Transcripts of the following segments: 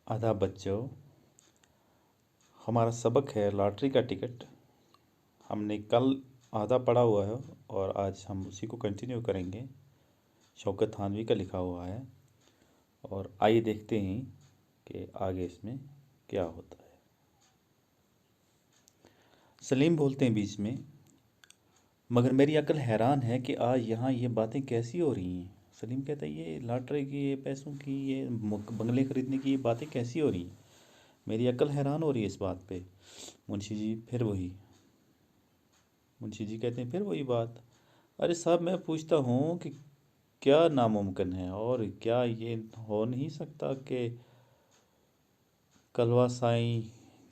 आदाब बच्चों। हमारा सबक है लॉटरी का टिकट। हमने कल आधा पढ़ा हुआ है और आज हम उसी को कंटिन्यू करेंगे। शौकत थानवी का लिखा हुआ है और आइए देखते हैं कि आगे इसमें क्या होता है। सलीम बोलते हैं बीच में, मगर मेरी अक्ल हैरान है कि आज यहाँ ये बातें कैसी हो रही हैं। सलीम कहता है, ये लॉटरी की, ये पैसों की, ये बंगले खरीदने की ये बातें कैसी हो रही हैं। मेरी अक्ल हैरान हो रही है इस बात पे। मुंशी जी कहते हैं, फिर वही बात। अरे साहब, मैं पूछता हूँ कि क्या नामुमकिन है और क्या ये हो नहीं सकता कि कलवा साईं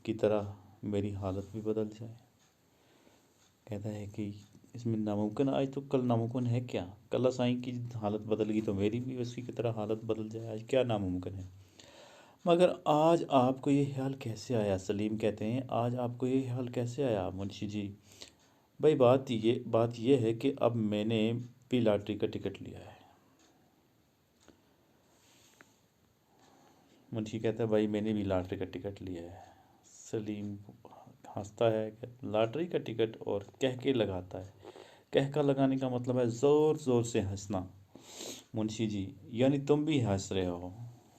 की तरह मेरी हालत भी बदल जाए। कहता है कि इसमें नामुमकिन, आज तो कल नामुमकिन है क्या? कलवा साईं की हालत बदल गई तो मेरी भी उसी की तरह हालत बदल जाए। आज क्या नामुमकिन है? मगर आज आपको ये ख्याल कैसे आया? सलीम कहते हैं, आज आपको ये ख्याल कैसे आया मुंशी जी? भाई बात ये है कि अब मैंने भी लॉटरी का टिकट लिया है। मुंशी कहता है, भाई मैंने भी लॉटरी का टिकट लिया है। सलीम हंसता है कि लॉटरी का टिकट, और कह के लगाता है। कह का लगाने का मतलब है ज़ोर ज़ोर से हंसना। मुंशी जी, यानी तुम भी हंस रहे हो?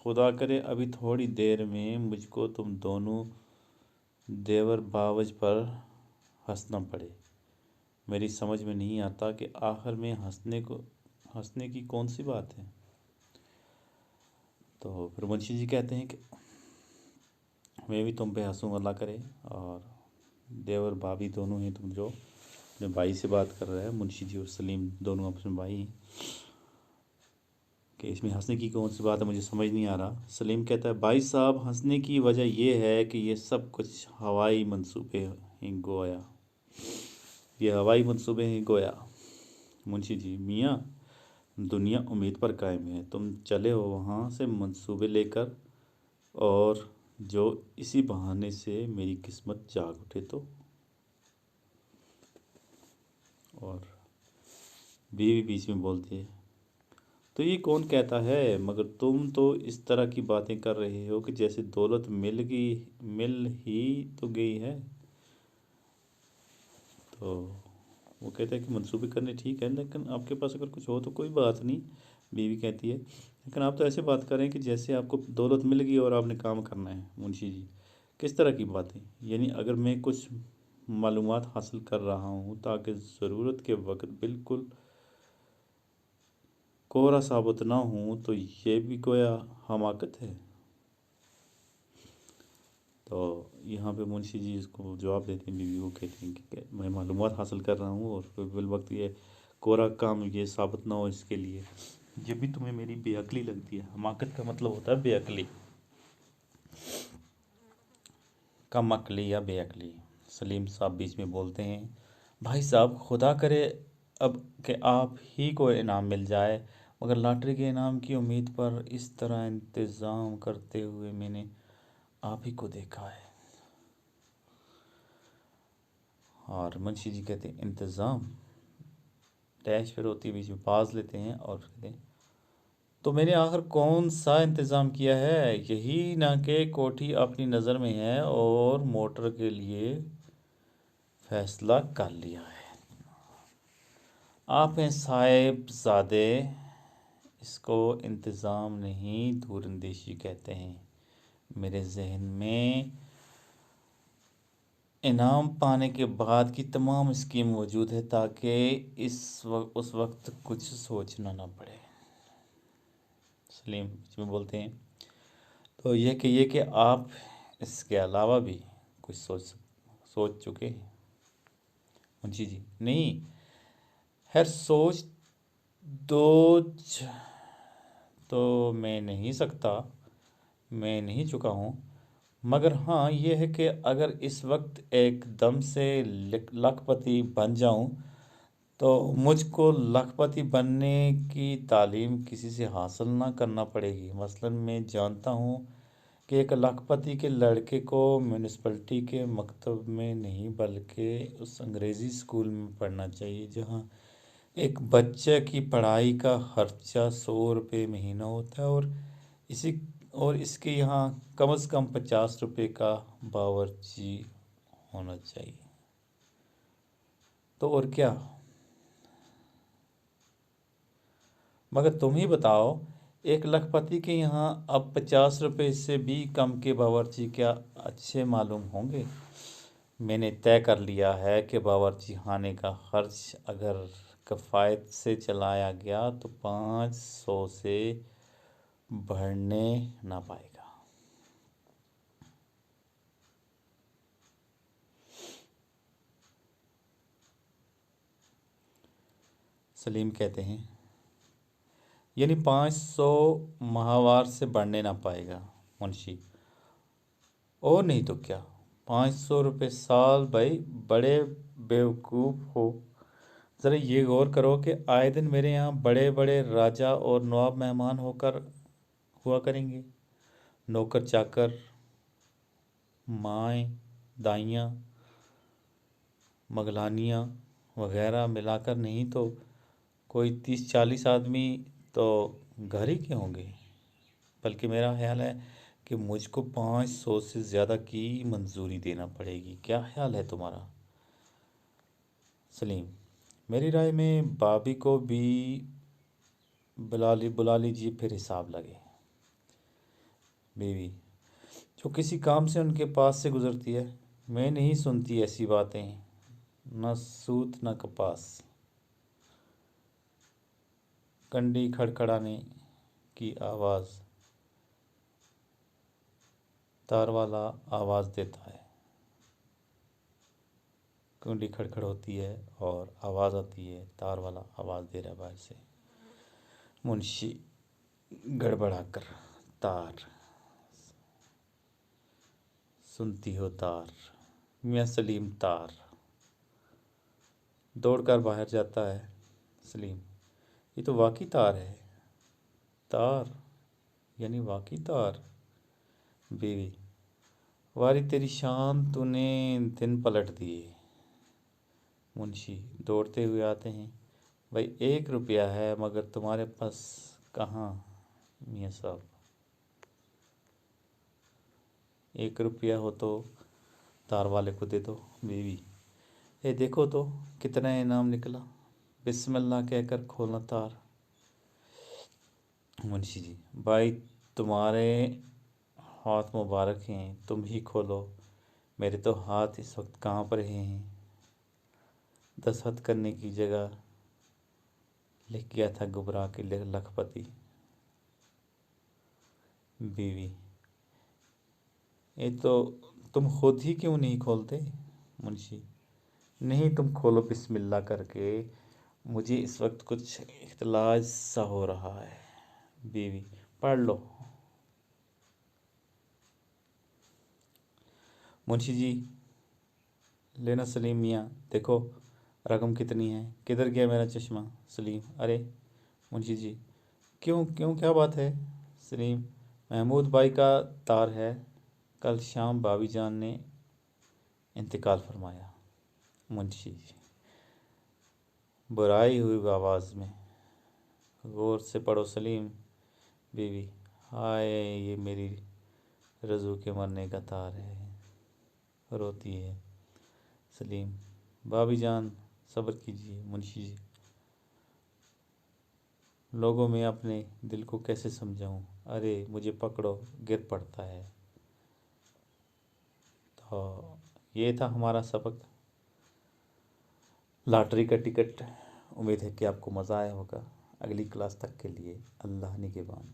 खुदा करे अभी थोड़ी देर में मुझको तुम दोनों देवर बावज पर हंसना पड़े। मेरी समझ में नहीं आता कि आखिर में हंसने की कौन सी बात है। तो फिर मुंशी जी कहते हैं कि मैं भी तुम पे हंसूँ, अल्लाह करे। और देवर भाभी दोनों हैं तुम जो अपने भाई से बात कर रहे हैं, मुंशी जी और सलीम दोनों आपस में भाई हैं, कि इसमें हंसने की कौन सी बात है, मुझे समझ नहीं आ रहा। सलीम कहता है, भाई साहब हंसने की वजह यह है कि ये सब कुछ हवाई मंसूबे हैं गोया। ये हवाई मंसूबे हैं गोया। मुंशी जी, मियाँ दुनिया उम्मीद पर कायम है। तुम चले हो वहाँ से मंसूबे लेकर, और जो इसी बहाने से मेरी किस्मत जाग उठे तो। और बीवी बीच में बोलती है, तो ये कौन कहता है, मगर तुम तो इस तरह की बातें कर रहे हो कि जैसे दौलत मिल ही तो गई है। तो वो कहता है कि मंसूबे करने ठीक है, लेकिन आपके पास अगर कुछ हो तो कोई बात नहीं। बीवी कहती है, लेकिन आप तो ऐसे बात कर रहे हैं कि जैसे आपको दौलत मिल गई और आपने काम करना है। मुंशी जी, किस तरह की बातें? यानी अगर मैं कुछ मालूमात हासिल कर रहा हूँ ताकि ज़रूरत के वक्त बिल्कुल कोहरा साबुत ना हूँ, तो ये भी गोया हमाकत है। तो यहाँ पे मुंशी जी इसको जवाब देते हैं, बीवी को कहते हैं कि मैं मालूमात हासिल कर रहा हूँ और बिल वक्त ये कोरा काम ये साबित ना हो, इसके लिए ये भी तुम्हें मेरी बेअक्ली लगती है। हमाकत का मतलब होता है बेअक्ली, कम अक्ली या बेअक्ली। सलीम साहब बीच में बोलते हैं, भाई साहब खुदा करे अब कि आप ही को इनाम मिल जाए, मगर लॉटरी के इनाम की उम्मीद पर इस तरह इंतज़ाम करते हुए मैंने आप ही को देखा है। और मुंशी जी कहते हैं, इंतज़ाम डैश फिर होती है बीच में, पास लेते हैं और कहते हैं, तो मैंने आखिर कौन सा इंतज़ाम किया है? यही ना कि कोठी अपनी नज़र में है और मोटर के लिए फैसला कर लिया है। आप हैं साहिबजादे, इसको इंतज़ाम नहीं दूरंदेशी कहते हैं। मेरे जहन में इनाम पाने के बाद की तमाम स्कीम मौजूद है ताकि उस वक्त कुछ सोचना ना पड़े। सलीम इसमें बोलते हैं, तो ये कि आप इसके अलावा भी कुछ सोच चुके हैं। मुंशी जी, नहीं, खैर सोच दो तो मैं नहीं सकता, मैं नहीं चुका हूँ। मगर हाँ ये है कि अगर इस वक्त एकदम से लखपति बन जाऊं, तो मुझको लखपति बनने की तालीम किसी से हासिल ना करना पड़ेगी। मसलन मैं जानता हूँ कि एक लखपति के लड़के को म्यूनिसपैलिटी के मकतब में नहीं बल्कि उस अंग्रेज़ी स्कूल में पढ़ना चाहिए जहाँ एक बच्चे की पढ़ाई का खर्चा 100 रुपये महीना होता है, और इसी اور اس کے یہاں کم از کم 50 روپے کا باورچی ہونا چاہیے۔ تو اور کیا، مگر تم ہی بتاؤ، ایک لکھ پتی کے یہاں اب 50 روپے سے بھی کم کے باورچی کیا اچھے معلوم ہوں گے؟ میں نے طے کر لیا ہے کہ باورچی خانے کا خرچ اگر کفایت سے چلایا گیا تو 500 سے بڑھنے نہ پائے گا۔ سلیم کہتے ہیں یعنی 500 ماہوار سے بڑھنے نہ پائے گا منشی، اور نہیں تو کیا، 500 روپے سال۔ بھائی بڑے بیوقوف ہو، ذرا یہ غور کرو کہ آئے دن میرے یہاں بڑے بڑے راجا اور نواب مہمان ہوا کریں گے، نوکر چاکر، مائیں دائیاں، مغلانیاں وغیرہ ملا کر نہیں تو کوئی 30-40 آدمی تو گھر ہی کے ہوں گے۔ بلکہ میرا خیال ہے کہ مجھ کو 500 سے زیادہ کی منظوری دینا پڑے گی۔ کیا خیال ہے تمہارا؟ سلیم، میری رائے میں بابی کو بھی بلا لیجیے، پھر حساب لگے۔ بیوی، جو کسی کام سے ان کے پاس سے گزرتی ہے، میں نہیں سنتی ایسی باتیں، نہ سوت نہ کپاس۔ کنڈی کھڑکھڑانے کی آواز تار والا آواز دیتا ہے، کنڈی کھڑکھڑ ہوتی ہے اور آواز آتی ہے، تار والا آواز دے رہا ہے باہر سے۔ منشی گڑبڑا کر، تار سنتی ہو تار؟ میاں سلیم تار دوڑ کر باہر جاتا ہے۔ سلیم، یہ تو واقعی تار ہے۔ تار یعنی واقعی تار؟ بیوی، واری تیری شان، تو نے دن پلٹ دیے۔ منشی دوڑتے ہوئے آتے ہیں، بھائی 1 روپیہ ہے مگر تمہارے پاس کہاں میاں صاحب؟ 1 روپیہ ہو تو تار والے کو دے دو۔ بیوی، اے دیکھو تو کتنا انعام نکلا، بسم اللہ کہہ کر کھولنا تار۔ منشی جی، بھائی تمہارے ہاتھ مبارک ہیں، تم ہی کھولو، میرے تو ہاتھ اس وقت کانپ رہے ہیں۔ دستخط کرنے کی جگہ لکھ گیا تھا گھبرا کے لکھ پتی۔ بیوی، یہ تو تم خود ہی کیوں نہیں کھولتے؟ منشی، نہیں تم کھولو بسم اللہ کر کے، مجھے اس وقت کچھ اختلاج سا ہو رہا ہے۔ بیوی، پڑھ لو۔ منشی جی، لینا سلیم میاں، دیکھو رقم کتنی ہے، کدھر گیا میرا چشمہ؟ سلیم، ارے منشی جی، کیوں کیا بات ہے؟ سلیم، محمود بھائی کا تار ہے، کل شام بھابی جان نے انتقال فرمایا۔ منشی جی برائی ہوئی آواز میں، غور سے پڑھو سلیم۔ بیوی، ہائے یہ میری رضو کے مرنے کا تار ہے، روتی ہے۔ سلیم، بھابی جان صبر کیجیے۔ منشی جی، لوگوں میں اپنے دل کو کیسے سمجھاؤں، ارے مجھے پکڑو، گر پڑتا ہے۔ تو یہ تھا ہمارا سبق، لاٹری کا ٹکٹ۔ امید ہے کہ آپ کو مزہ آیا ہوگا۔ اگلی کلاس تک کے لیے اللہ نگہبان۔